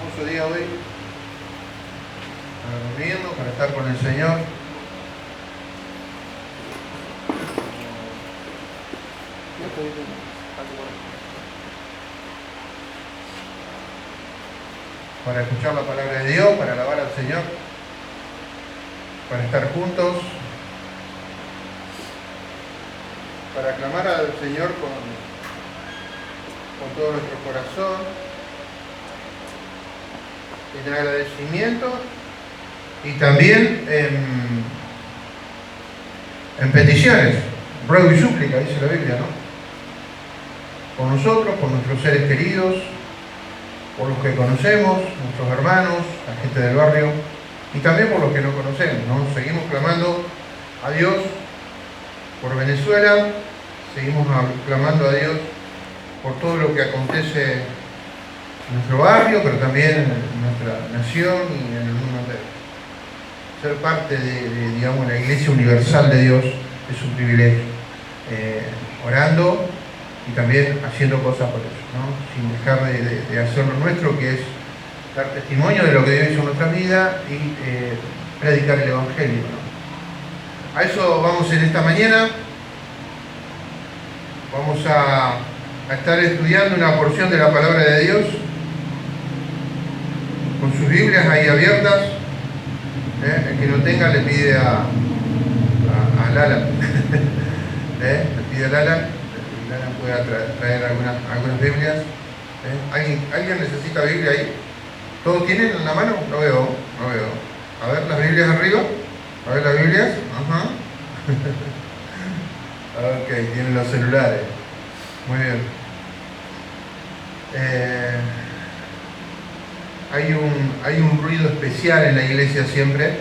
hermoso día hoy para reunirnos, para estar con el Señor. Para escuchar la palabra de Dios, para alabar al Señor, para estar juntos, para aclamar al Señor con todo nuestro corazón, en agradecimiento y también en peticiones, ruego y súplica, dice la Biblia, ¿no? Por nosotros, por nuestros seres queridos, por los que conocemos, nuestros hermanos, la gente del barrio, y también por los que no conocemos, ¿no? Seguimos clamando a Dios por Venezuela, seguimos clamando a Dios por todo lo que acontece en nuestro barrio, pero también en nuestra nación y en el mundo entero. Ser parte digamos, la Iglesia Universal de Dios es un privilegio, orando y también haciendo cosas por ellos, ¿no? Sin dejar de hacer lo nuestro, que es dar testimonio de lo que Dios hizo en nuestra vida y predicar el Evangelio, ¿no? A eso vamos en esta mañana. Vamos a estar estudiando una porción de la palabra de Dios con sus Biblias ahí abiertas. El que no tenga le pide a Lala le pide a Lala pueda traer algunas Biblias. ¿Alguien necesita Biblia ahí? ¿Todos tienen en la mano? No veo. A ver las Biblias arriba. A ver las Biblias. Ajá. Ok, tienen los celulares. Muy bien. Hay un ruido especial en la iglesia siempre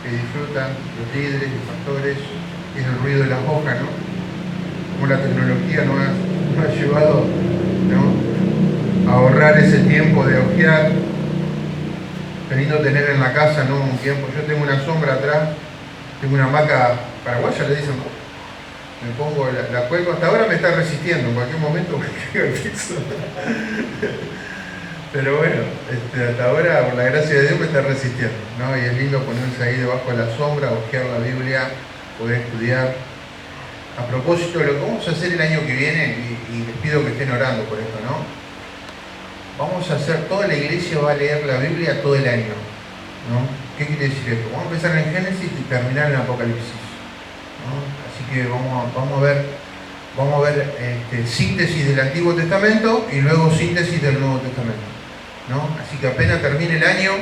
que disfrutan los líderes y pastores, que es el ruido de las hojas, ¿no? Como la tecnología nos ha llevado, ¿no?, a ahorrar ese tiempo de hojear. Qué lindo tener en la casa, ¿no?, un tiempo. Yo tengo una sombra atrás, tengo una hamaca paraguaya, le dicen, ¿no? Me pongo, la cuelgo, hasta ahora me está resistiendo, en cualquier momento me caigo al piso. Pero bueno, hasta ahora, por la gracia de Dios, me está resistiendo, ¿no? Y es lindo ponerse ahí debajo de la sombra, hojear la Biblia, poder estudiar. A propósito de lo que vamos a hacer el año que viene, y les pido que estén orando por esto, ¿no? Vamos a hacer, toda la iglesia va a leer la Biblia todo el año, ¿no? ¿Qué quiere decir esto? Vamos a empezar en Génesis y terminar en Apocalipsis, ¿no? Así que vamos a ver síntesis del Antiguo Testamento y luego síntesis del Nuevo Testamento, ¿no? Así que apenas termine el año,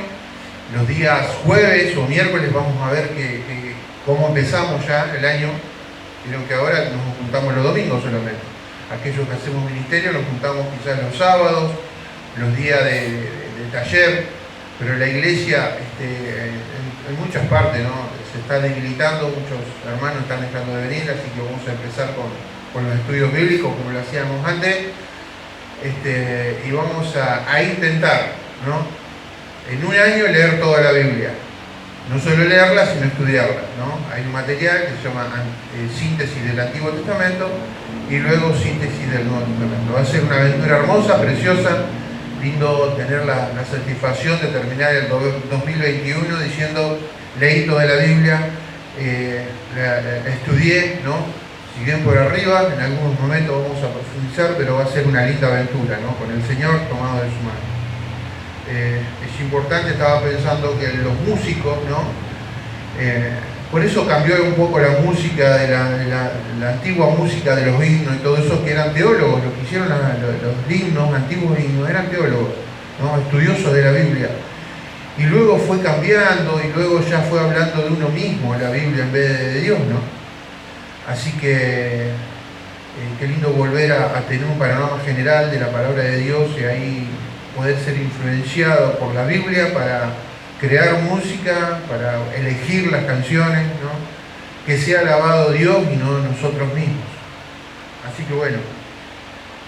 los días jueves o miércoles vamos a ver cómo empezamos ya el año. Vieron que ahora nos juntamos los domingos solamente. Aquellos que hacemos ministerio nos juntamos quizás los sábados, los días de taller, pero la iglesia en muchas partes, ¿no?, se está debilitando, muchos hermanos están dejando de venir, así que vamos a empezar con los estudios bíblicos como lo hacíamos antes, y vamos a intentar, ¿no?, en un año leer toda la Biblia. No solo leerla, sino estudiarla, ¿no? Hay un material que se llama síntesis del Antiguo Testamento y luego síntesis del Nuevo Testamento. Va a ser una aventura hermosa, preciosa, lindo tener la satisfacción de terminar el 2021 diciendo, leí toda la Biblia, estudié, ¿no? Si bien por arriba, en algunos momentos vamos a profundizar, pero va a ser una linda aventura, ¿no?, con el Señor tomado de su mano. Es importante, estaba pensando que los músicos, ¿no?, por eso cambió un poco la música de la antigua música de los himnos y todo eso, que eran teólogos, los que hicieron los himnos, antiguos himnos, eran teólogos, ¿no?, estudiosos de la Biblia. Y luego fue cambiando y luego ya fue hablando de uno mismo la Biblia en vez de Dios, ¿no? Así que qué lindo volver a tener un panorama general de la palabra de Dios y ahí poder ser influenciado por la Biblia para crear música, para elegir las canciones, ¿no?, que sea alabado Dios y no nosotros mismos. Así que bueno,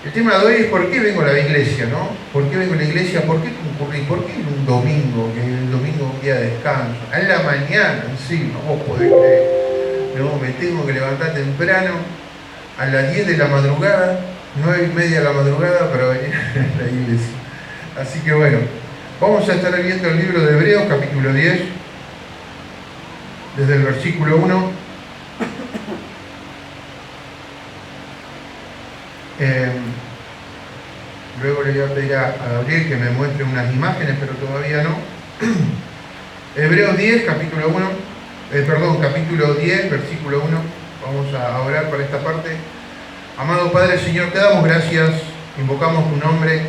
el tema de hoy es por qué vengo a la iglesia, ¿no? ¿Por qué vengo a la iglesia? ¿Por qué concurrí? ¿Por qué en un domingo? Que el domingo es un día de descanso. En la mañana, sí, no vos podés creer. No, me tengo que levantar temprano, a las 10 de la madrugada, 9:30 de la madrugada, para venir a la iglesia. Así que bueno, vamos a estar viendo el libro de Hebreos, capítulo 10, desde el versículo 1. Luego le voy a pedir a Gabriel que me muestre unas imágenes, pero todavía no. Hebreos 10, capítulo 1, capítulo 10, versículo 1. Vamos a orar para esta parte. Amado Padre, Señor, te damos gracias, invocamos tu nombre,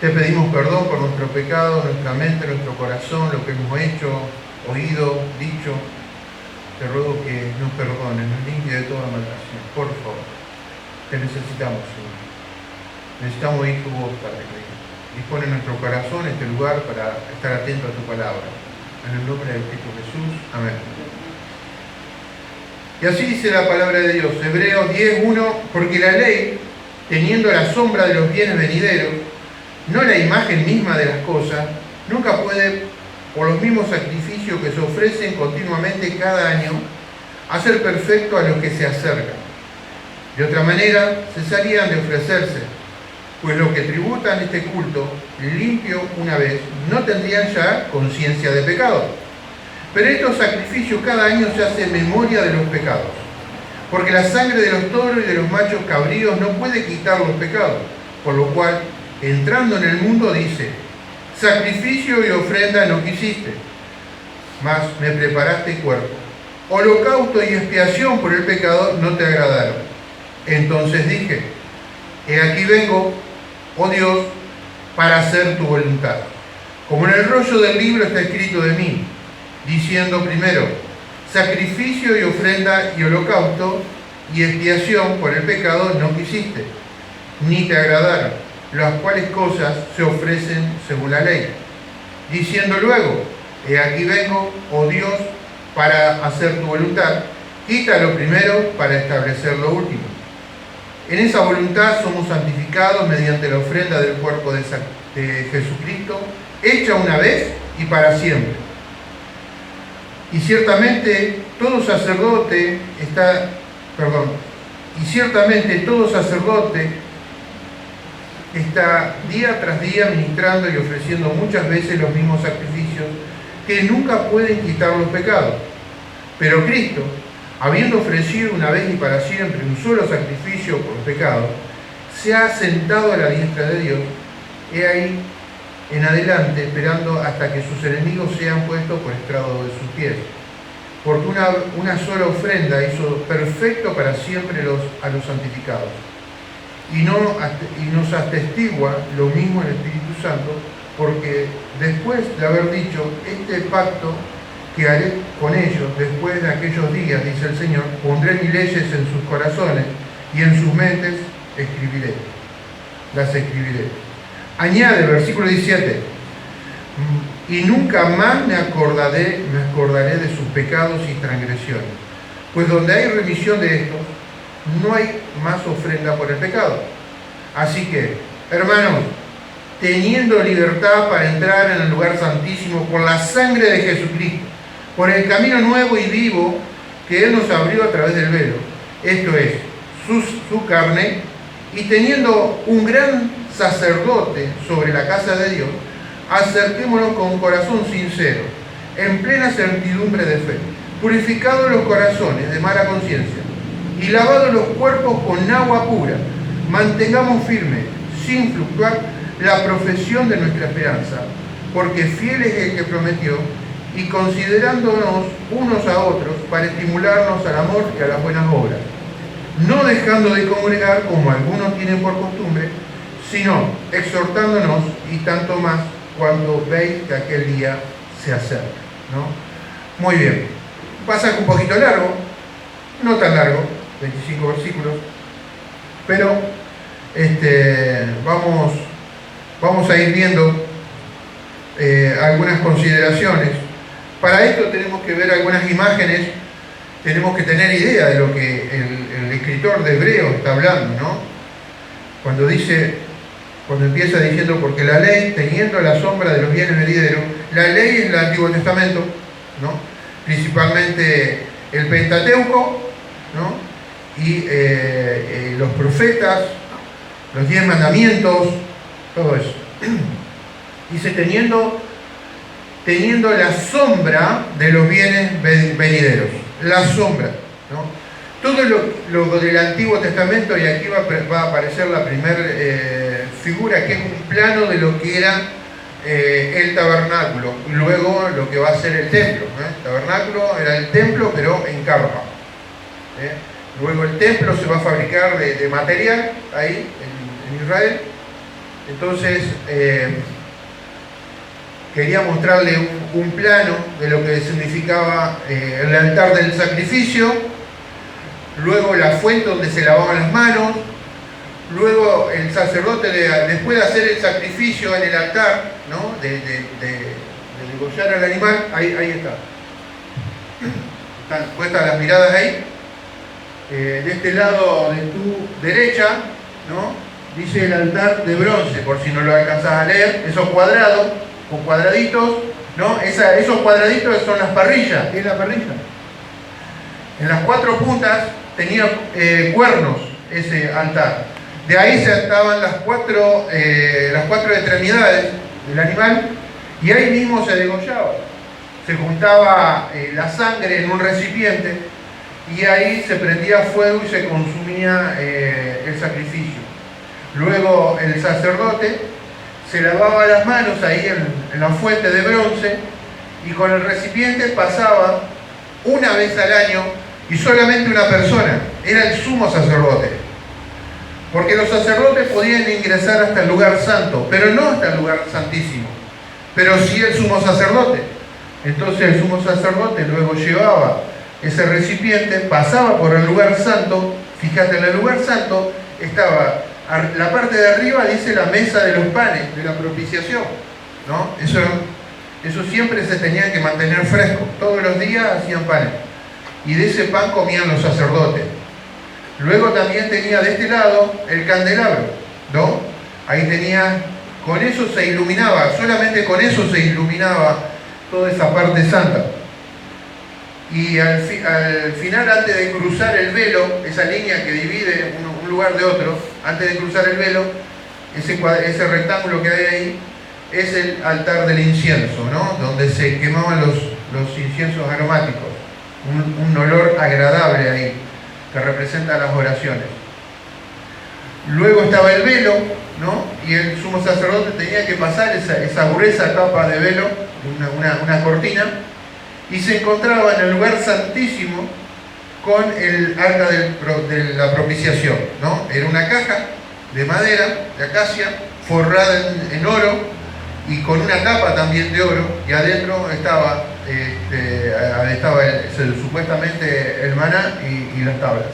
te pedimos perdón por nuestro pecado, nuestra mente, nuestro corazón, lo que hemos hecho, oído, dicho. Te ruego que nos perdones, nos limpie de toda maldad, por favor. Te necesitamos, Señor. Necesitamos oír tu voz, Padre. Dispone nuestro corazón, este lugar, para estar atento a tu palabra. En el nombre de Cristo Jesús. Amén. Y así dice la palabra de Dios, Hebreos 10:1, porque la ley, teniendo la sombra de los bienes venideros, no la imagen misma de las cosas, nunca puede, por los mismos sacrificios que se ofrecen continuamente cada año, hacer perfecto a los que se acercan. De otra manera, cesarían de ofrecerse, pues los que tributan este culto limpio una vez no tendrían ya conciencia de pecado. Pero estos sacrificios cada año se hace memoria de los pecados, porque la sangre de los toros y de los machos cabríos no puede quitar los pecados, por lo cual, entrando en el mundo, dice: sacrificio y ofrenda no quisiste, mas me preparaste cuerpo. Holocausto y expiación por el pecado no te agradaron. Entonces dije: he aquí vengo, oh Dios, para hacer tu voluntad. Como en el rollo del libro está escrito de mí, diciendo primero: sacrificio y ofrenda y holocausto y expiación por el pecado no quisiste, ni te agradaron, las cuales cosas se ofrecen según la ley. Diciendo luego: he aquí vengo, oh Dios, para hacer tu voluntad. Quita lo primero para establecer lo último. En esa voluntad somos santificados mediante la ofrenda del cuerpo de Jesucristo, hecha una vez y para siempre. Y ciertamente todo sacerdote está día tras día ministrando y ofreciendo muchas veces los mismos sacrificios que nunca pueden quitar los pecados. Pero Cristo, habiendo ofrecido una vez y para siempre un solo sacrificio por los pecados, se ha sentado a la diestra de Dios, he ahí en adelante, esperando hasta que sus enemigos sean puestos por estrado de sus pies. Porque una sola ofrenda hizo perfecto para siempre a los santificados. Y nos atestigua lo mismo el Espíritu Santo, porque después de haber dicho: este pacto que haré con ellos después de aquellos días, dice el Señor, pondré mis leyes en sus corazones y en sus mentes las escribiré. Añade, versículo 17, y nunca más me acordaré de sus pecados y transgresiones, pues donde hay remisión de estos, no hay más ofrenda por el pecado. Así que, hermanos, teniendo libertad para entrar en el lugar santísimo por la sangre de Jesucristo, por el camino nuevo y vivo que Él nos abrió a través del velo, esto es, su carne, y teniendo un gran sacerdote sobre la casa de Dios, acerquémonos con un corazón sincero, en plena certidumbre de fe, purificados los corazones de mala conciencia y lavados los cuerpos con agua pura, mantengamos firme, sin fluctuar, la profesión de nuestra esperanza, porque fiel es el que prometió, y considerándonos unos a otros para estimularnos al amor y a las buenas obras, no dejando de congregar como algunos tienen por costumbre, sino exhortándonos, y tanto más cuando veis que aquel día se acerca, ¿no? Muy bien, pasaje un poquito largo, no tan largo, 25 versículos, pero vamos a ir viendo algunas consideraciones. Para esto tenemos que ver algunas imágenes, tenemos que tener idea de lo que el escritor de Hebreos está hablando, ¿no? Cuando empieza diciendo: porque la ley, teniendo la sombra de los bienes venideros, la ley es el Antiguo Testamento, ¿no? Principalmente el Pentateuco, ¿no? Y los profetas, los 10 mandamientos, todo eso. Dice, teniendo la sombra de los bienes venideros. La sombra, ¿no? Todo lo del Antiguo Testamento, y aquí va a aparecer la primera figura, que es un plano de lo que era el tabernáculo, y luego lo que va a ser el templo. El tabernáculo era el templo, pero en carpa. Luego el templo se va a fabricar de material, ahí, en Israel. Entonces, quería mostrarle un plano de lo que significaba el altar del sacrificio, luego la fuente donde se lavaban las manos, luego el sacerdote, después de hacer el sacrificio en el altar, ¿no? de degollar al animal, ahí está. Están puestas las miradas ahí. De este lado de tu derecha, ¿no? Dice el altar de bronce, por si no lo alcanzás a leer, esos cuadrados, con cuadraditos, ¿no? Esos cuadraditos son las parrillas. ¿Qué es la parrilla? En las 4 puntas tenía cuernos ese altar. De ahí se estaban las cuatro extremidades del animal, y ahí mismo se degollaba. Se juntaba la sangre en un recipiente, y ahí se prendía fuego y se consumía el sacrificio. Luego el sacerdote se lavaba las manos ahí en la fuente de bronce, y con el recipiente pasaba una vez al año, y solamente una persona, era el sumo sacerdote. Porque los sacerdotes podían ingresar hasta el lugar santo, pero no hasta el lugar santísimo, pero sí el sumo sacerdote. Entonces el sumo sacerdote luego llevaba ese recipiente, pasaba por el lugar santo. Fíjate, en el lugar santo estaba, la parte de arriba dice la mesa de los panes, de la propiciación, ¿no? Eso siempre se tenía que mantener fresco, todos los días hacían panes, y de ese pan comían los sacerdotes. Luego también tenía de este lado el candelabro, ¿no? Ahí tenía, con eso se iluminaba, solamente con eso se iluminaba toda esa parte santa. Y al final, antes de cruzar el velo, esa línea que divide un lugar de otro, antes de cruzar el velo, ese rectángulo que hay ahí, es el altar del incienso, ¿no? Donde se quemaban los inciensos aromáticos, un olor agradable ahí, que representa las oraciones. Luego estaba el velo, ¿no? Y el sumo sacerdote tenía que pasar esa gruesa capa de velo, una cortina, y se encontraba en el lugar santísimo con el arca de la propiciación, ¿no? Era una caja de madera, de acacia, forrada en oro, y con una capa también de oro, y adentro estaba supuestamente el maná y las tablas.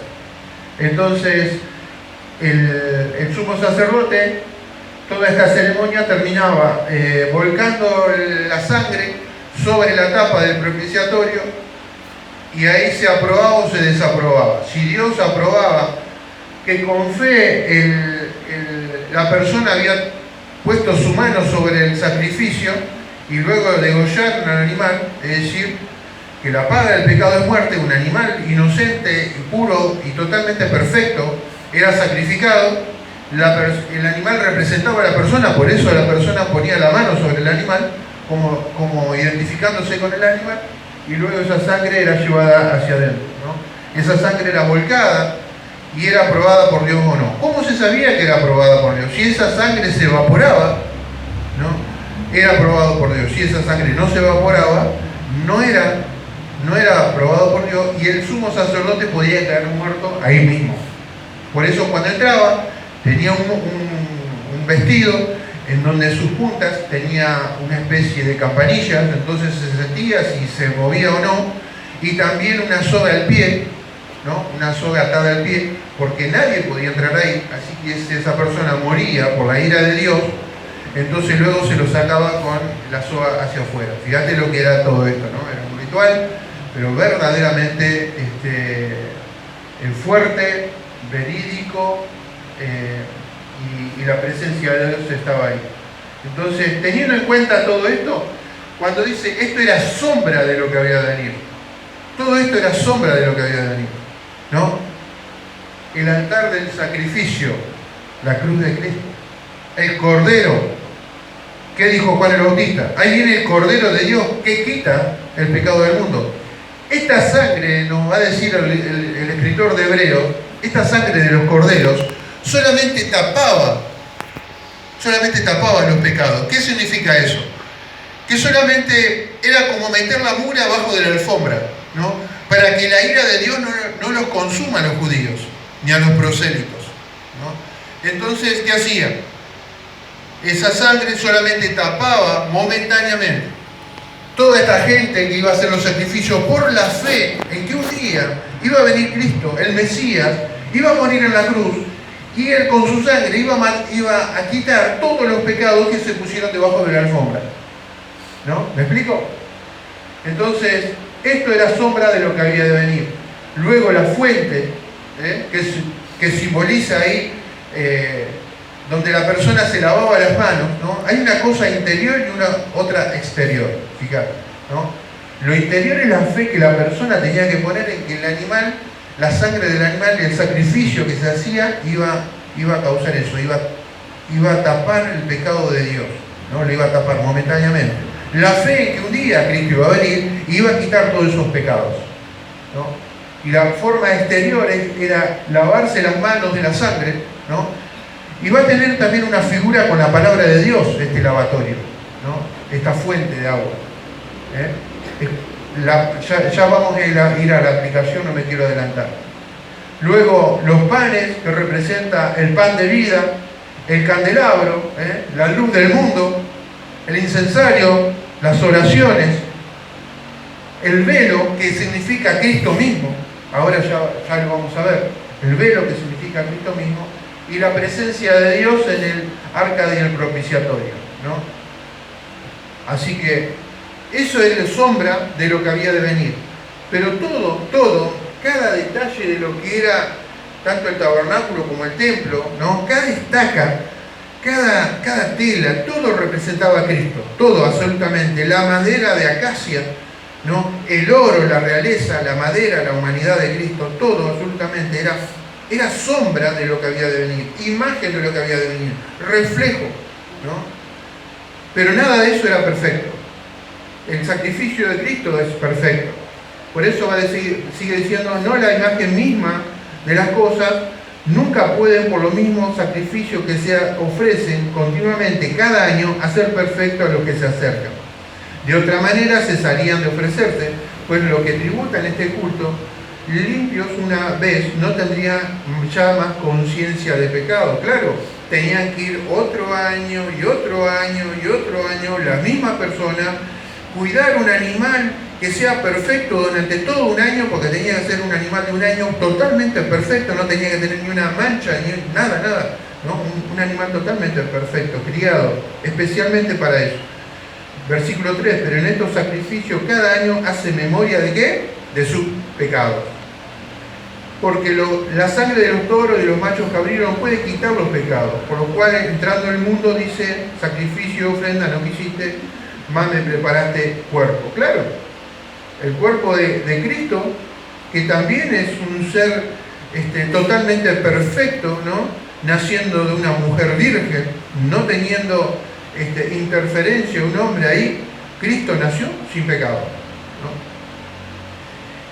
Entonces el sumo sacerdote, toda esta ceremonia terminaba volcando la sangre sobre la tapa del propiciatorio, y ahí se aprobaba o se desaprobaba. Si Dios aprobaba que con fe la persona había puesto su mano sobre el sacrificio y luego degollaron al animal, es decir, que la paga del pecado es muerte, un animal inocente, puro y totalmente perfecto era sacrificado. El animal representaba a la persona, por eso la persona ponía la mano sobre el animal, como identificándose con el animal, y luego esa sangre era llevada hacia adentro, ¿no? Esa sangre era volcada y era aprobada por Dios o no. ¿Cómo se sabía que era aprobada por Dios? Si esa sangre se evaporaba, ¿no? Era aprobado por Dios. Si esa sangre no se evaporaba, no era aprobado por Dios, y el sumo sacerdote podía caer muerto ahí mismo. Por eso cuando entraba tenía un vestido en donde sus puntas tenía una especie de campanillas, entonces se sentía si se movía o no, y también una soga al pie, ¿no? Una soga atada al pie, porque nadie podía entrar ahí, así que si esa persona moría por la ira de Dios, entonces luego se lo sacaba con la soga hacia afuera. Fíjate lo que era todo esto, ¿no? Era un ritual, pero verdaderamente fuerte, verídico, y la presencia de Dios estaba ahí. Entonces, teniendo en cuenta todo esto, cuando dice esto era sombra de lo que había de venir, todo esto era sombra de lo que había de venir, ¿no? El altar del sacrificio, la cruz de Cristo, el cordero, ¿Qué dijo Juan el Bautista? Ahí viene el Cordero de Dios que quita el pecado del mundo. Esta sangre, nos va a decir el escritor de Hebreos, esta sangre de los corderos solamente tapaba los pecados. ¿Qué significa eso? Que solamente era como meter la mugre abajo de la alfombra, ¿no? Para que la ira de Dios no los consuma a los judíos, ni a los prosélitos, ¿no? Entonces, ¿qué hacía? Esa sangre solamente tapaba momentáneamente toda esta gente que iba a hacer los sacrificios por la fe en que un día iba a venir Cristo, el Mesías, iba a morir en la cruz, y Él con su sangre iba a quitar todos los pecados que se pusieron debajo de la alfombra. ¿No? ¿Me explico? Entonces, esto era sombra de lo que había de venir. Luego la fuente, que simboliza ahí, donde la persona se lavaba las manos, ¿no? Hay una cosa interior y una otra exterior, fíjate, ¿no? Lo interior es la fe que la persona tenía que poner en que el animal, la sangre del animal y el sacrificio que se hacía iba a causar eso, iba a tapar el pecado de Dios, ¿no? Lo iba a tapar momentáneamente. La fe en que un día Cristo iba a venir y iba a quitar todos esos pecados, ¿no? Y la forma exterior era lavarse las manos de la sangre, ¿no? Y va a tener también una figura con la palabra de Dios, este lavatorio, ¿no? Esta fuente de agua. Ya vamos a ir a la aplicación, no me quiero adelantar. Luego, los panes, que representa el pan de vida, el candelabro, la luz del mundo, el incensario, las oraciones, el velo, que significa Cristo mismo, ahora ya lo vamos a ver, el velo que significa Cristo mismo, y la presencia de Dios en el arca y el propiciatorio, ¿no? Así que eso es la sombra de lo que había de venir. Pero todo, cada detalle de lo que era tanto el tabernáculo como el templo, ¿no? Cada estaca, cada tela, todo representaba a Cristo, todo absolutamente. La madera de acacia, ¿no? El oro, la realeza, la madera, la humanidad de Cristo, todo absolutamente era sombra de lo que había de venir, imagen de lo que había de venir, reflejo, ¿no? Pero nada de eso era perfecto. El sacrificio de Cristo es perfecto. Por eso sigue diciendo, no, la imagen misma de las cosas nunca pueden, por los mismos sacrificios que se ofrecen continuamente cada año, hacer perfecto a los que se acercan. De otra manera cesarían de ofrecerse, pues lo que tributan este culto, limpios una vez, no tendrían ya más conciencia de pecado. Claro, tenían que ir otro año y otro año y otro año, la misma persona, cuidar un animal que sea perfecto durante todo un año, porque tenía que ser un animal de un año totalmente perfecto, no tenía que tener ni una mancha, ni nada, ¿no? Un animal totalmente perfecto, criado especialmente para eso. Versículo 3, pero en estos sacrificios cada año hace memoria ¿de qué? De sus pecados. Porque la sangre de los toros y de los machos cabríos no puede quitar los pecados, por lo cual entrando al mundo dice, sacrificio, ofrenda no quisiste, más me preparaste cuerpo. Claro, el cuerpo de Cristo, que también es un ser totalmente perfecto, ¿no? Naciendo de una mujer virgen, no teniendo interferencia, un hombre ahí, Cristo nació sin pecado, ¿no?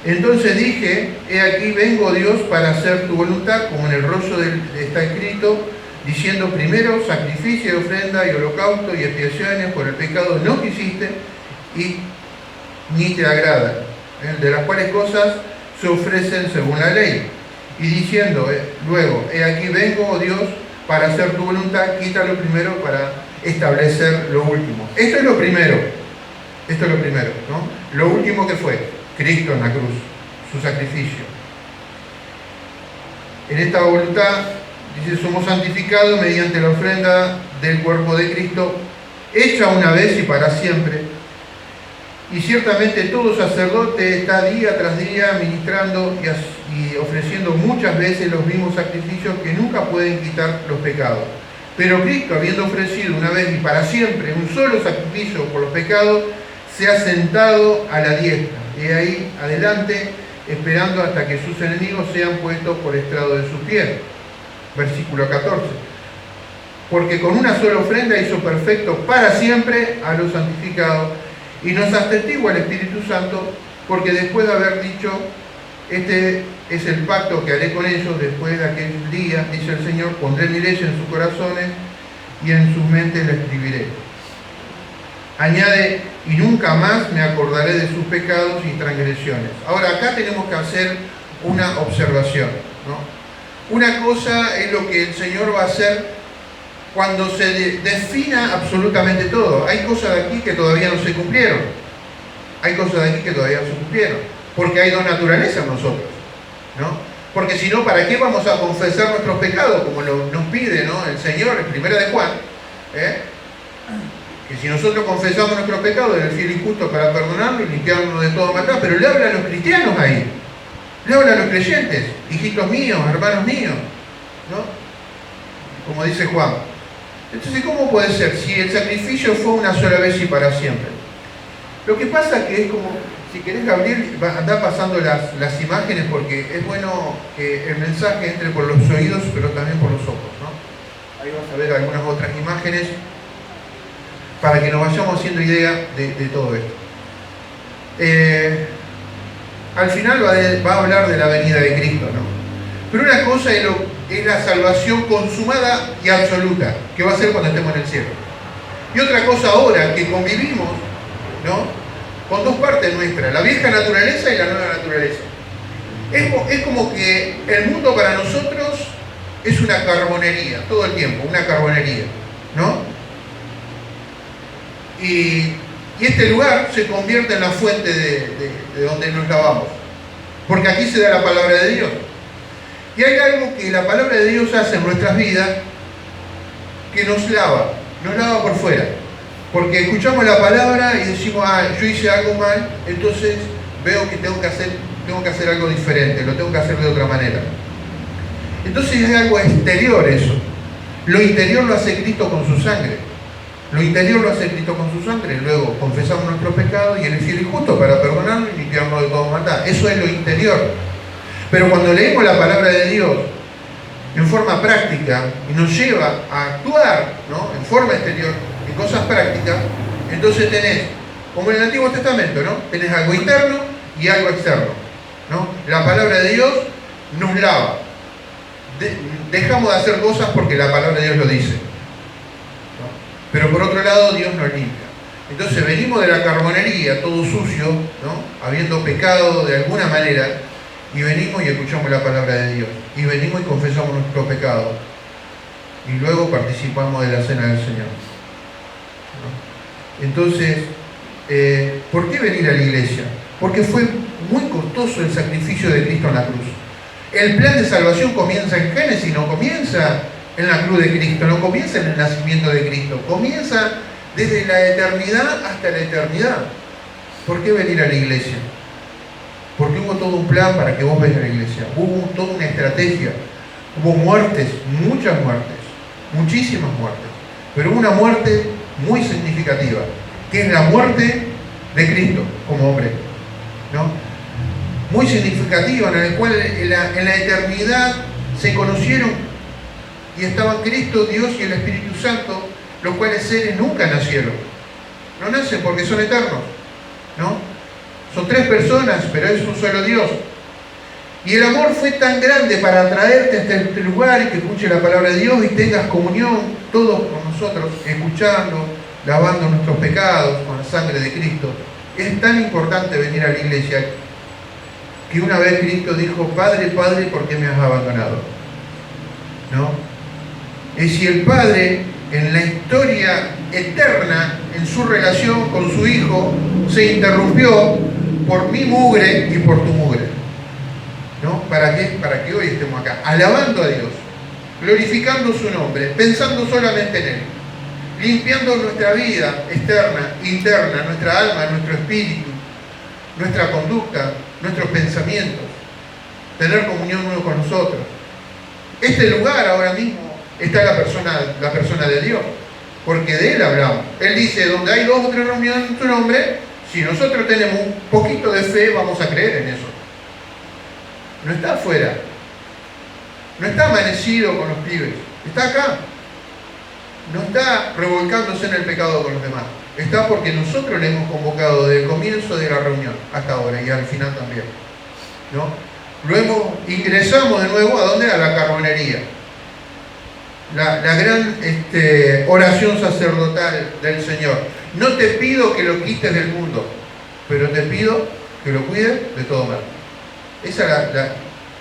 Entonces dije, he aquí vengo Dios para hacer tu voluntad, como en el rollo está escrito, diciendo primero sacrificio, ofrenda y holocausto y expiaciones por el pecado no quisiste y ni te agradan, de las cuales cosas se ofrecen según la ley. Y diciendo luego, he aquí vengo, oh Dios, para hacer tu voluntad, quita lo primero para establecer lo último. Esto es lo primero, ¿no? Lo último que fue Cristo en la cruz, su sacrificio. En esta voluntad, dice, somos santificados mediante la ofrenda del cuerpo de Cristo, hecha una vez y para siempre. Y ciertamente todo sacerdote está día tras día ministrando y ofreciendo muchas veces los mismos sacrificios que nunca pueden quitar los pecados. Pero Cristo, habiendo ofrecido una vez y para siempre un solo sacrificio por los pecados, se ha sentado a la diestra, y ahí adelante, esperando hasta que sus enemigos sean puestos por estrado de sus pies. Versículo 14. porque con una sola ofrenda hizo perfecto para siempre a los santificados, y nos atestigua el Espíritu Santo, porque después de haber dicho, este es el pacto que haré con ellos después de aquel día, dice el Señor, pondré mi ley en sus corazones y en sus mentes la escribiré. Añade, y nunca más me acordaré de sus pecados y transgresiones. Ahora, acá tenemos que hacer una observación, ¿no? Una cosa es lo que el Señor va a hacer cuando se defina absolutamente todo. Hay cosas de aquí que todavía no se cumplieron. Hay cosas de aquí que todavía no se cumplieron. Porque hay dos naturalezas en nosotros, ¿no? Porque si no, ¿para qué vamos a confesar nuestros pecados? Como nos pide, ¿no?, el Señor en 1 de Juan, que si nosotros confesamos nuestros pecados, Él es fiel y justo para perdonarnos y limpiarnos de todo maldad. Pero le habla a los cristianos ahí. Le habla a los creyentes, hijitos míos, hermanos míos, ¿no? Como dice Juan. Entonces, ¿cómo puede ser si el sacrificio fue una sola vez y para siempre? Lo que pasa que es como, si querés, Gabriel, anda pasando las imágenes, porque es bueno que el mensaje entre por los oídos, pero también por los ojos, ¿no? Ahí vas a ver algunas otras imágenes para que nos vayamos haciendo idea de todo esto. Al final va a hablar de la venida de Cristo, ¿no? Pero una cosa es la salvación consumada y absoluta, que va a ser cuando estemos en el cielo. Y otra cosa ahora, que convivimos, ¿no?, con dos partes nuestras, la vieja naturaleza y la nueva naturaleza. Es como que el mundo para nosotros es una carbonería, todo el tiempo, una carbonería, ¿no? Y este lugar se convierte en la fuente de donde nos lavamos, porque aquí se da la palabra de Dios. Y hay algo que la palabra de Dios hace en nuestras vidas que nos lava por fuera. Porque escuchamos la palabra y decimos, yo hice algo mal, entonces veo que tengo que hacer algo diferente, lo tengo que hacer de otra manera. Entonces es algo exterior eso. Lo interior lo hace Cristo con su sangre. Lo interior lo hace Cristo con su sangre. Luego confesamos nuestros pecados y Él es fiel y justo para perdonarnos y limpiarnos de toda maldad. Eso es lo interior. Pero cuando leemos la palabra de Dios en forma práctica y nos lleva a actuar, ¿no?, en forma exterior, en cosas prácticas, entonces tenés, como en el Antiguo Testamento, ¿no?, tenés algo interno y algo externo, ¿no? La palabra de Dios nos lava. Dejamos de hacer cosas porque la palabra de Dios lo dice, ¿no? Pero por otro lado, Dios nos limpia. Entonces venimos de la carbonería, todo sucio, ¿no?, habiendo pecado de alguna manera, y venimos y escuchamos la palabra de Dios, y venimos y confesamos nuestros pecados, y luego participamos de la cena del Señor, ¿no? Entonces, ¿por qué venir a la iglesia? Porque fue muy costoso el sacrificio de Cristo en la cruz. El plan de salvación comienza en Génesis, no comienza en la cruz de Cristo, no comienza en el nacimiento de Cristo, comienza desde la eternidad hasta la eternidad. ¿Por qué venir a la iglesia? Porque hubo todo un plan para que vos vengas a la iglesia, hubo toda una estrategia, hubo muertes, muchas muertes, muchísimas muertes, pero una muerte muy significativa, que es la muerte de Cristo como hombre, ¿no? Muy significativa, en la cual en la eternidad se conocieron y estaban Cristo, Dios y el Espíritu Santo, los cuales seres nunca nacieron, no nacen porque son eternos, ¿no? Son tres personas, pero es un solo Dios. Y el amor fue tan grande para atraerte hasta este lugar y que escuches la palabra de Dios y tengas comunión todos con nosotros, escuchando, lavando nuestros pecados con la sangre de Cristo. Es tan importante venir a la iglesia que una vez Cristo dijo, Padre, Padre, ¿por qué me has abandonado? ¿No? Es si el Padre, en la historia eterna, en su relación con su Hijo, se interrumpió por mi mugre y por tu mugre, ¿no? ¿Para qué? Para que hoy estemos acá, alabando a Dios, glorificando su nombre, pensando solamente en Él, limpiando nuestra vida externa, interna, nuestra alma, nuestro espíritu, nuestra conducta, nuestros pensamientos, tener comunión uno con nosotros. Este lugar ahora mismo está la persona de Dios, porque de Él hablamos. Él dice, donde hay dos o tres reuniones en tu nombre, si nosotros tenemos un poquito de fe, vamos a creer en eso. No está afuera, no está amanecido con los pibes, está acá. no está revolcándose en el pecado con los demás. Está porque nosotros le hemos convocado desde el comienzo de la reunión hasta ahora y al final también, ¿no? Luego ingresamos de nuevo ¿a dónde? A la carbonería. La gran oración sacerdotal del Señor. No te pido que lo quites del mundo, pero te pido que lo cuides de todo mal. Esa es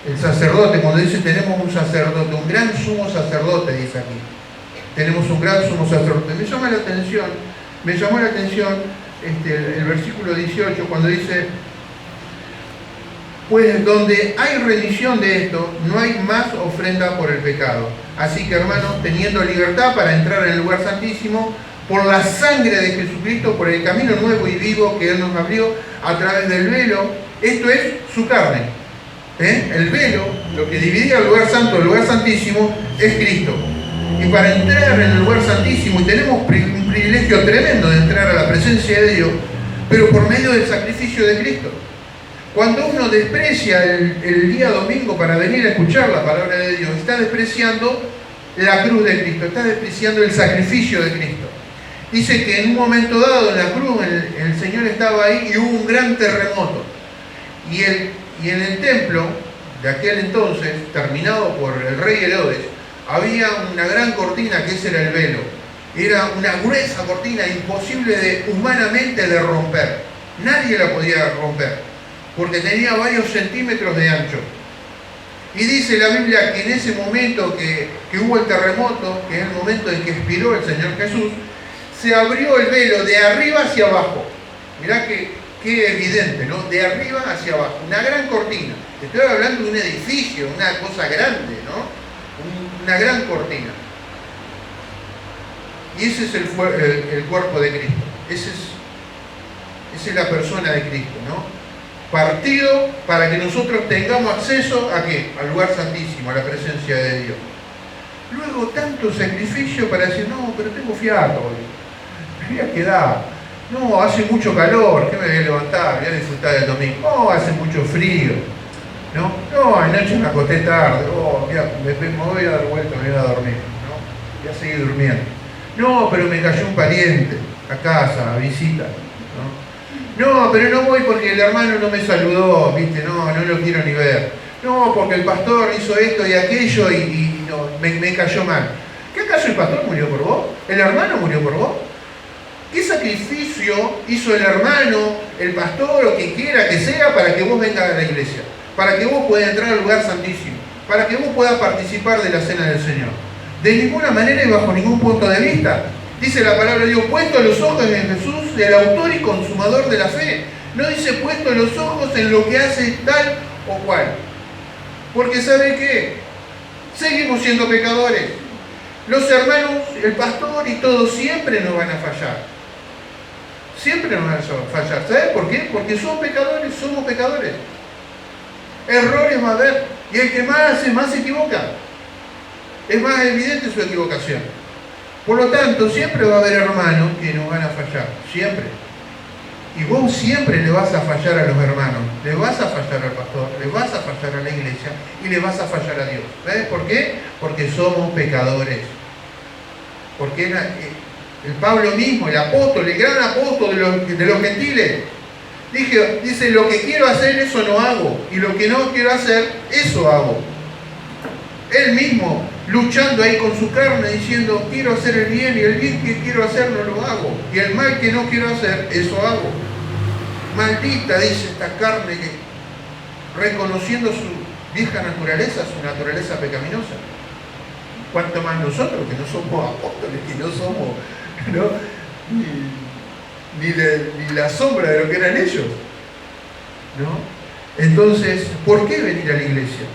el sacerdote, cuando dice tenemos un sacerdote, un gran sumo sacerdote, dice aquí. Tenemos un gran sumo sacerdote. Me llamó la atención el versículo 18 cuando dice: pues donde hay remisión de esto, no hay más ofrenda por el pecado. Así que, hermanos, teniendo libertad para entrar en el lugar santísimo, por la sangre de Jesucristo, por el camino nuevo y vivo que Él nos abrió a través del velo, esto es su carne. El velo, lo que dividía el lugar santo del lugar santísimo, es Cristo. Y para entrar en el lugar santísimo, y tenemos un privilegio tremendo de entrar a la presencia de Dios, pero por medio del sacrificio de Cristo. Cuando uno desprecia el día domingo para venir a escuchar la palabra de Dios, está despreciando la cruz de Cristo, está despreciando el sacrificio de Cristo. Dice que en un momento dado en la cruz el Señor estaba ahí y hubo un gran terremoto. Y en el templo de aquel entonces, terminado por el rey Herodes, había una gran cortina que ese era el velo. Era una gruesa cortina imposible humanamente de romper. Nadie la podía romper, porque tenía varios centímetros de ancho. Y dice la Biblia que en ese momento que hubo el terremoto, que es el momento en que expiró el Señor Jesús, se abrió el velo de arriba hacia abajo. Mirá qué evidente, ¿no? De arriba hacia abajo. Una gran cortina. Estoy hablando de un edificio, una cosa grande, ¿no? Una gran cortina. Y ese es el cuerpo de Cristo. Esa es la persona de Cristo, ¿no? Partido para que nosotros tengamos acceso ¿a qué? Al lugar santísimo, a la presencia de Dios. Luego tanto sacrificio para decir: no, pero tengo fiato hoy, me voy a quedar, no, hace mucho calor, ¿qué me voy a levantar? Voy a disfrutar del domingo, no, hace mucho frío, no, anoche me acosté tarde, me voy a dar vuelta, me voy a dormir, ¿no? Voy a seguir durmiendo. No, pero me cayó un pariente a casa, a visita, no, pero no voy porque el hermano no me saludó, ¿viste? No lo quiero ni ver. No, porque el pastor hizo esto y aquello y no, me cayó mal. ¿Qué acaso el pastor murió por vos? ¿El hermano murió por vos? ¿Qué sacrificio hizo el hermano, el pastor o quien quiera que sea para que vos vengas a la iglesia? Para que vos puedas entrar al lugar santísimo. Para que vos puedas participar de la cena del Señor. De ninguna manera y bajo ningún punto de vista. Dice la palabra de Dios: puesto los ojos en Jesús, el autor y consumador de la fe. No dice puesto los ojos en lo que hace tal o cual. Porque ¿sabe qué? Seguimos siendo pecadores. Los hermanos, el pastor y todos siempre nos van a fallar. Siempre nos van a fallar. ¿Sabes por qué? Porque somos pecadores. Errores va a haber. Y el que más hace, más se equivoca. Es más evidente su equivocación. Por lo tanto, siempre va a haber hermanos que nos van a fallar, siempre. Y vos siempre le vas a fallar a los hermanos, le vas a fallar al pastor, le vas a fallar a la iglesia y le vas a fallar a Dios. ¿Sabes por qué? Porque somos pecadores. Porque el Pablo mismo, el apóstol, el gran apóstol de los gentiles, dice: lo que quiero hacer, eso no hago, y lo que no quiero hacer, eso hago. Él mismo luchando ahí con su carne, diciendo: quiero hacer el bien, y el bien que quiero hacer no lo hago, y el mal que no quiero hacer, eso hago. Maldita, dice esta carne, que reconociendo su vieja naturaleza, su naturaleza pecaminosa. Cuanto más nosotros, que no somos apóstoles, que no somos ni la sombra de lo que eran ellos, ¿no? Entonces, ¿por qué venir a la iglesia?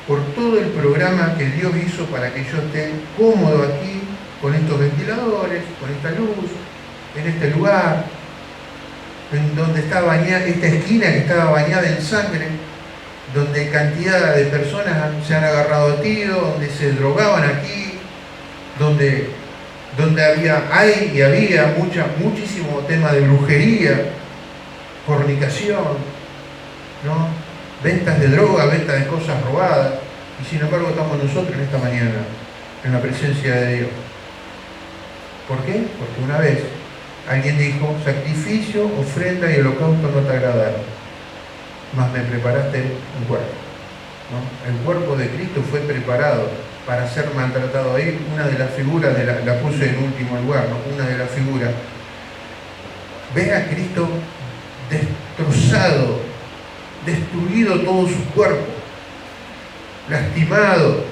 Por todo el programa que Dios hizo para que yo esté cómodo aquí, con estos ventiladores, con esta luz, en este lugar, en donde está bañada, esta esquina que estaba bañada en sangre, donde cantidad de personas se han agarrado a tiro, donde se drogaban aquí, donde había muchísimo tema de brujería, fornicación, ¿no? Ventas de droga, ventas de cosas robadas, y sin embargo estamos nosotros en esta mañana, en la presencia de Dios. ¿Por qué? Porque una vez alguien dijo, sacrificio, ofrenda y holocausto no te agradaron, mas me preparaste un cuerpo, ¿no? El cuerpo de Cristo fue preparado para ser maltratado. Ahí una de las figuras, la puse en último lugar, ¿no? Una de las figuras. Ve a Cristo destrozado, destruido todo su cuerpo, lastimado,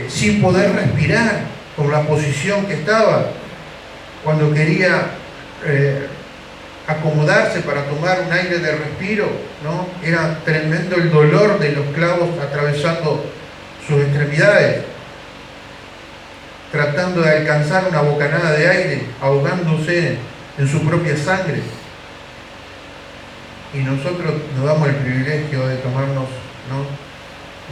sin poder respirar por la posición que estaba, cuando quería acomodarse para tomar un aire de respiro, ¿no? Era tremendo el dolor de los clavos atravesando sus extremidades, tratando de alcanzar una bocanada de aire, ahogándose en su propia sangre. Y nosotros nos damos el privilegio de tomarnos, ¿no?,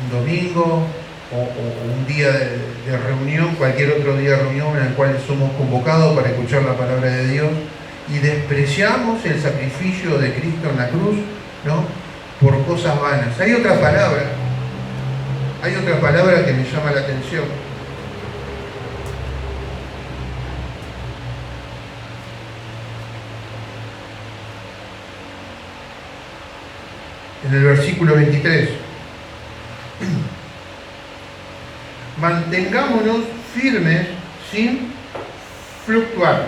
un domingo o un día de reunión, cualquier otro día de reunión en el cual somos convocados para escuchar la palabra de Dios, y despreciamos el sacrificio de Cristo en la cruz, ¿no?, por cosas vanas. Hay otra palabra que me llama la atención. En el versículo 23. Mantengámonos firmes sin fluctuar.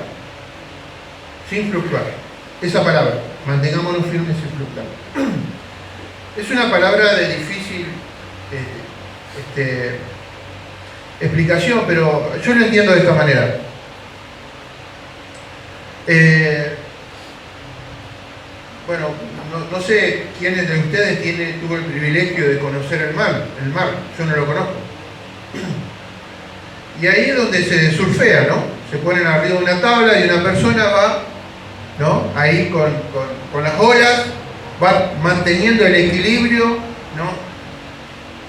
Sin fluctuar. Esa palabra, mantengámonos firmes sin fluctuar. Es una palabra de difícil explicación, pero yo lo entiendo de esta manera. Bueno, no sé quiénes de ustedes tuvo el privilegio de conocer el mar, yo no lo conozco. Y ahí es donde se surfea, ¿no? Se ponen arriba de una tabla y una persona va, ¿no?, ahí con las olas, va manteniendo el equilibrio, ¿no?,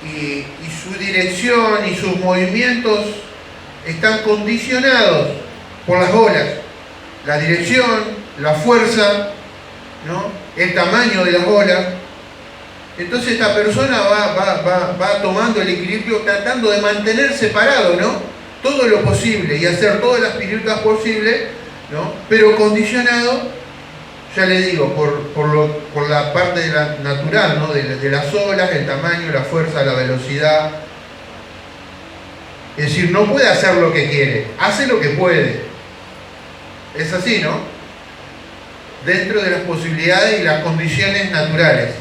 y su dirección y sus movimientos están condicionados por las olas, la dirección, la fuerza, ¿no?, el tamaño de las olas. Entonces esta persona va tomando el equilibrio, tratando de mantenerse parado, ¿no?, todo lo posible y hacer todas las piruetas posibles, ¿no?, pero condicionado, ya le digo, por la parte natural, ¿no?, de las olas, el tamaño, la fuerza, la velocidad. Es decir, no puede hacer lo que quiere, hace lo que puede. Es así, ¿no?, dentro de las posibilidades y las condiciones naturales.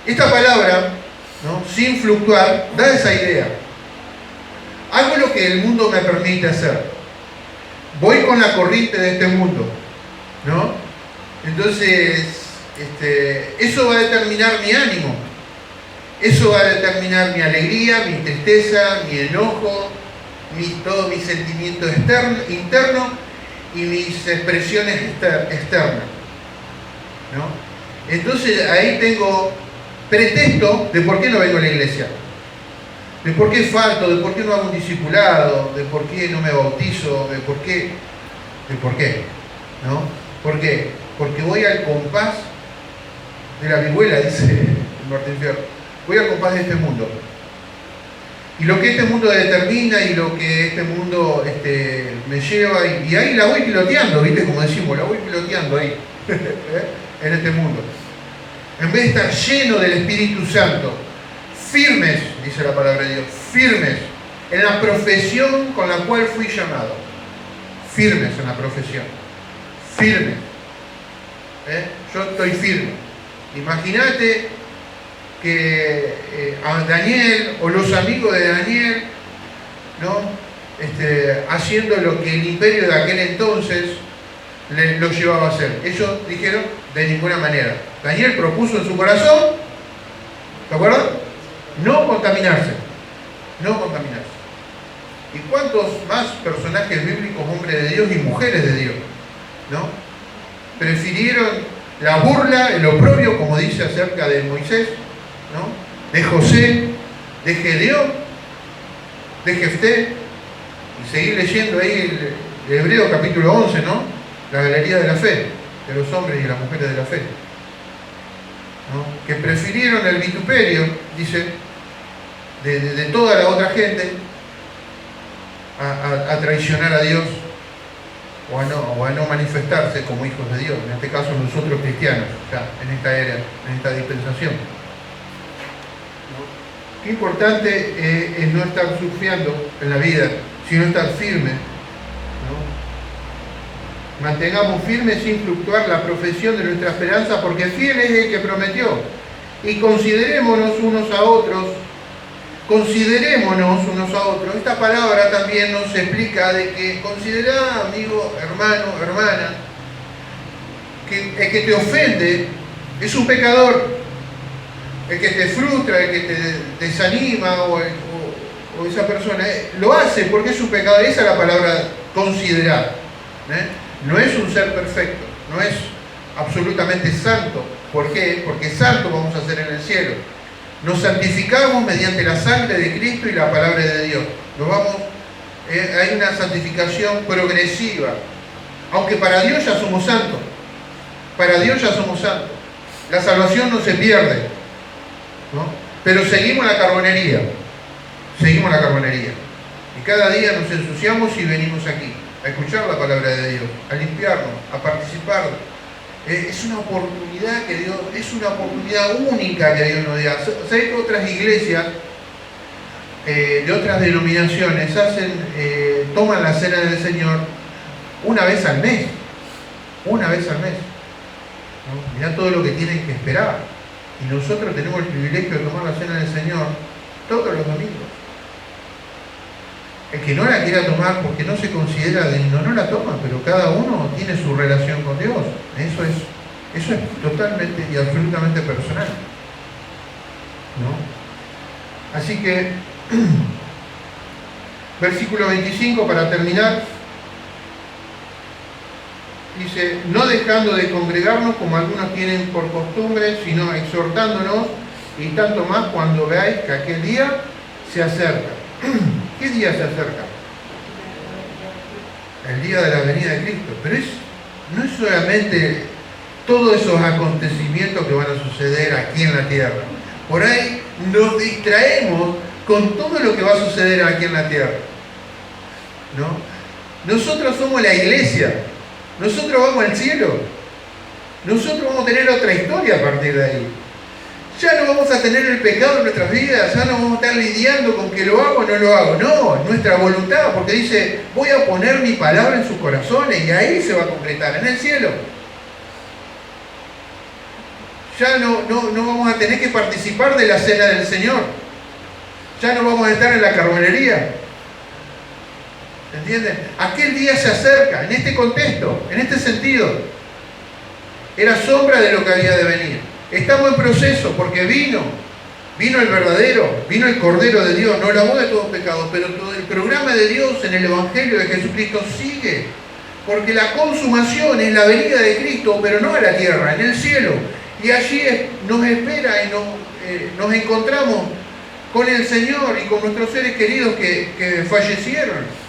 Esta palabra, ¿no?, sin fluctuar, da esa idea. Hago lo que el mundo me permite hacer. Voy con la corriente de este mundo, ¿no? Entonces, eso va a determinar mi ánimo. Eso va a determinar mi alegría, mi tristeza, mi enojo, todo mi sentimiento interno y mis expresiones externas, ¿no? Entonces ahí tengo pretexto de por qué no vengo a la iglesia, de por qué falto, de por qué no hago un discipulado, de por qué no me bautizo, de por qué, ¿no? ¿Por qué? Porque voy al compás de la vihuela, dice Martín Fierro. Voy al compás de este mundo. Y lo que este mundo determina y lo que este mundo me lleva, y ahí la voy piloteando, ¿viste? Como decimos, la voy piloteando ahí, en este mundo. En vez de estar lleno del Espíritu Santo, firmes, dice la palabra de Dios, firmes en la profesión con la cual fui llamado. Firmes en la profesión. Firmes. Yo estoy firme. Imagínate que a Daniel o los amigos de Daniel, ¿no?, haciendo lo que el imperio de aquel entonces lo llevaba a hacer. Ellos dijeron, de ninguna manera. Daniel propuso en su corazón, ¿te acuerdas?, no contaminarse. No contaminarse. ¿Y cuántos más personajes bíblicos, hombres de Dios y mujeres de Dios, ¿no?, prefirieron la burla, el oprobio, como dice acerca de Moisés, ¿no?, de José, de Gedeón, de Jefté, y seguir leyendo ahí el Hebreo capítulo 11, ¿no?, la galería de la fe, de los hombres y las mujeres de la fe, ¿no?, que prefirieron el vituperio, dice, de toda la otra gente, a traicionar a Dios o a no manifestarse como hijos de Dios, en este caso nosotros cristianos, ya en esta era, en esta dispensación. Qué importante es no estar surfeando en la vida, sino estar firme, ¿no? Mantengamos firme sin fluctuar la profesión de nuestra esperanza, porque fiel es el que prometió. Y considerémonos unos a otros. Esta palabra también nos explica de que considerá, amigo, hermano, hermana, que el que te ofende es un pecador. El que te frustra, el que te desanima o esa persona, lo hace porque es un pecador. Esa es la palabra considerar. No es un ser perfecto, no es absolutamente santo. ¿Por qué? Porque santo vamos a ser en el cielo. Nos santificamos mediante la sangre de Cristo y la palabra de Dios. Hay una santificación progresiva. Aunque para Dios ya somos santos. Para Dios ya somos santos. La salvación no se pierde, ¿no? Pero seguimos la carbonería. Y cada día nos ensuciamos y venimos aquí a escuchar la palabra de Dios, a limpiarnos, a participar. Es una oportunidad que Dios, es una oportunidad única que Dios nos da. ¿Sabes que otras iglesias de otras denominaciones toman la cena del Señor una vez al mes? Una vez al mes, ¿no? Mirá todo lo que tienen que esperar. Y nosotros tenemos el privilegio de tomar la cena del Señor todos los domingos. El que no la quiera tomar porque no se considera digno, no la toma, pero cada uno tiene su relación con Dios. Eso es totalmente y absolutamente personal, ¿no? Así que, versículo 25 para terminar, dice, no dejando de congregarnos como algunos tienen por costumbre, sino exhortándonos, y tanto más cuando veáis que aquel día se acerca. ¿Qué día se acerca? El día de la venida de Cristo. Pero no es solamente todos esos acontecimientos que van a suceder aquí en la tierra. Por ahí nos distraemos con todo lo que va a suceder aquí en la tierra, ¿no? Nosotros somos la iglesia. Nosotros vamos al cielo. Nosotros vamos a tener otra historia a partir de ahí. Ya no vamos a tener el pecado en nuestras vidas, ya no vamos a estar lidiando con que lo hago o no lo hago. No, es nuestra voluntad, porque dice, voy a poner mi palabra en sus corazones y ahí se va a concretar, en el cielo. Ya no vamos a tener que participar de la cena del Señor. Ya no vamos a estar en la carbonería. ¿Entienden? Aquel día se acerca, en este contexto, en este sentido. Era sombra de lo que había de venir. Estamos en proceso porque vino el verdadero, vino el Cordero de Dios, no lavó de todos pecados, pero todo el programa de Dios en el Evangelio de Jesucristo sigue. Porque la consumación es la venida de Cristo, pero no a la tierra, en el cielo. Y allí nos espera y nos encontramos con el Señor y con nuestros seres queridos que fallecieron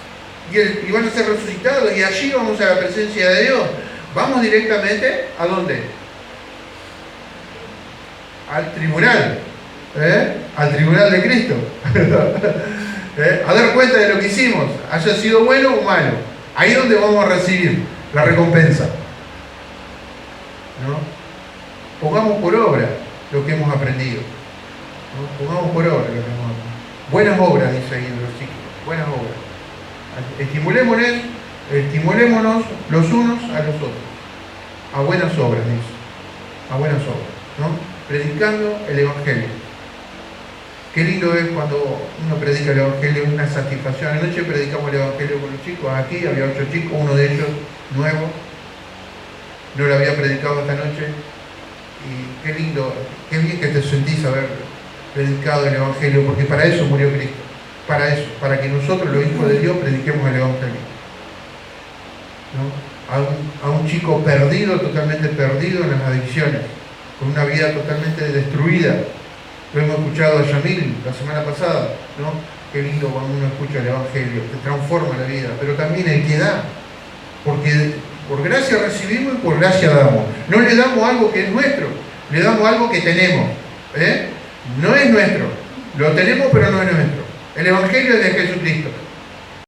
y van a ser resucitados, y allí vamos a la presencia de Dios. Vamos directamente ¿a dónde? Al tribunal, al tribunal de Cristo. A dar cuenta de lo que hicimos, haya sido bueno o malo. Ahí es donde vamos a recibir la recompensa, ¿no? Pongamos por obra lo que hemos aprendido, ¿no? Pongamos por obra lo que hemos aprendido. Buenas obras, dice ahí en el versículo, buenas obras. Estimulémonos los unos a los otros, a buenas obras, dice, a buenas obras, ¿no? Predicando el Evangelio. Qué lindo es cuando uno predica el Evangelio, es una satisfacción. Anoche predicamos el Evangelio con los chicos, aquí había 8 chicos, uno de ellos nuevo, no lo había predicado esta noche, y qué lindo, qué bien que te sentís haber predicado el Evangelio, porque para eso murió Cristo, para eso, para que nosotros los hijos de Dios prediquemos el Evangelio, ¿no? A un chico perdido, totalmente perdido en las adicciones, con una vida totalmente destruida. Lo hemos escuchado a Yamil la semana pasada, ¿no? Qué lindo cuando uno escucha el Evangelio, te transforma la vida, pero también el que da, porque por gracia recibimos y por gracia damos. No le damos algo que es nuestro, le damos algo que tenemos, no es nuestro, lo tenemos pero no es nuestro. El Evangelio es de Jesucristo.